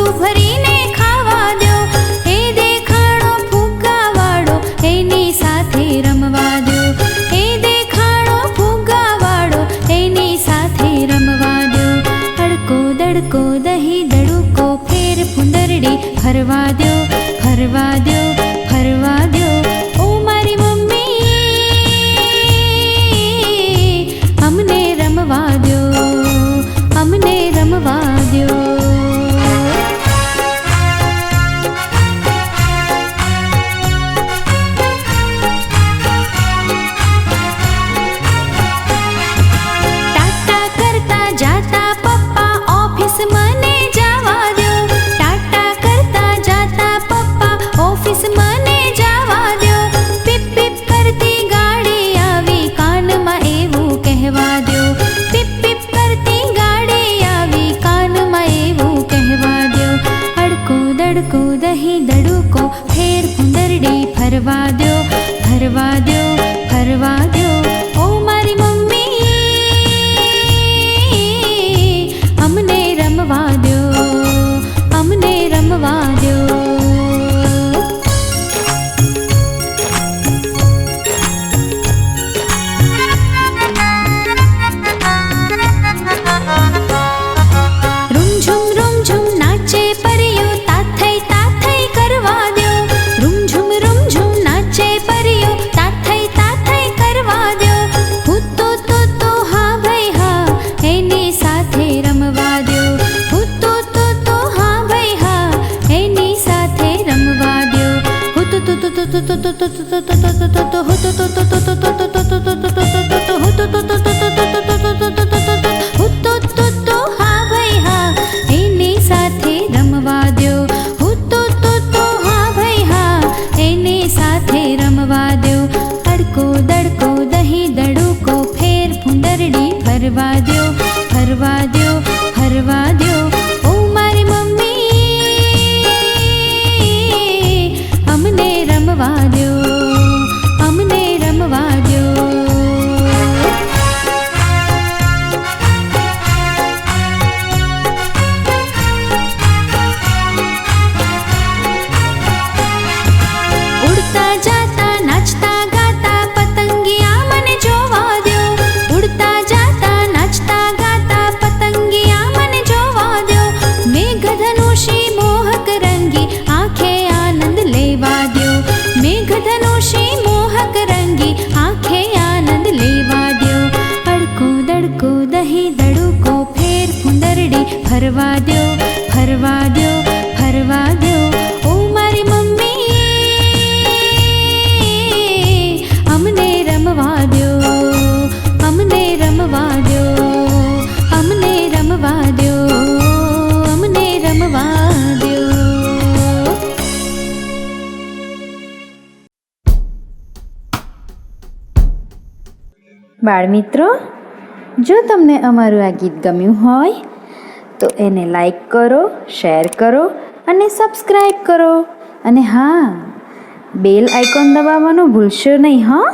વાસુ ભરીને ખાવા દ્યો, એ દેખાડો ફુગ્ગાવાળો એની સાથે રમવા દ્યો, એ દેખાડો ફુગ્ગાવાળો એની સાથે રમવા દ્યો. અડકો દડકો દહીં દડુકો ફેર ફુંદરડી ફરવા દ્યો, ફરવા દ્યો, ફરવા દ્યો. ઓ મારી મમ્મી અમને રમવા દ્યો, અમને રમવા દ્યો. ટાટા કરતા જાતા પપ્પા ઓફિસ મને જવા દ્યો, ટાટા કરતા જાતા પપ્પા ઓફિસ મને જવા દ્યો. પીપ પીપ કરતી ગાડી આવી કાનમાં એવું કહેવા દ્યો, પીપ પીપ કરતી ગાડી આવી કાનમાં એવું કહેવા દ્યો. અડકો દડકો દહીં દડુકો ફેર ફુંદરડી ફરવા દ્યો, ફરવા દ્યો, ફરવા દ્યો. ઓ મારી મમ્મી અમને રમવા દ્યો, અમને રમવા દ્યો. રૂમઝુમ રૂમઝુમ નાચે પરિયો તાથઈ તાથઈ કરવા દ્યો, રૂમઝુમ રૂમઝુમ નાચે પરિયો તાથઈ તાથઈ કરવા દ્યો. હું તો હા ભાઈ હા એની સાથે રમવા દ્યો, હું તો હા ભાઈ હા એની સાથે રમવા દ્યો. હું તો હા ભાઈ હા એની સાથે રમવા દ્યો, હું તો હા ભાઈ હા એની સાથે રમવા દ્યો. અડકો દડકો દહીં દડુકો ફેર ફુંદરડી ફરવા દ્યો, ફરવા દ્યો, ફરવા દ્યો. ઓ મારી મમ્મી અમને રમવા દ્યો, અમને રમવા દ્યો. ઉડતા જાતા નાચતા ગાતા પતંગિયા મને જોવા દ્યો, ઉડતા જાતા નાચતા ગાતા પતંગિયા મને જોવા દ્યો. મેઘધનુષી મોહક રંગી આંખે આનંદ લેવા દ્યો, મેઘધનુષી મોહક રંગી આંખે આનંદ લેવા દ્યો. અડકો દડકો દહીં દડુકો ફેર ફુંદરડી ફરવા દ્યો, ફરવા દ્યો, ફરવા દ્યો. ઓ મારી મમ્મી અમને રમવા દ્યો, અમને રમવા દ્યો, અમને રમવા દ્યો, અમને રમવા દ્યો. બાળમિત્રો, જો તમને અમારું આ ગીત ગમ્યું હોય તો એને લાઈક કરો, શેર કરો અને સબસ્ક્રાઈબ કરો. અને હા, બેલ આઇકોન દબાવવાનું ભૂલશો નહીં હં.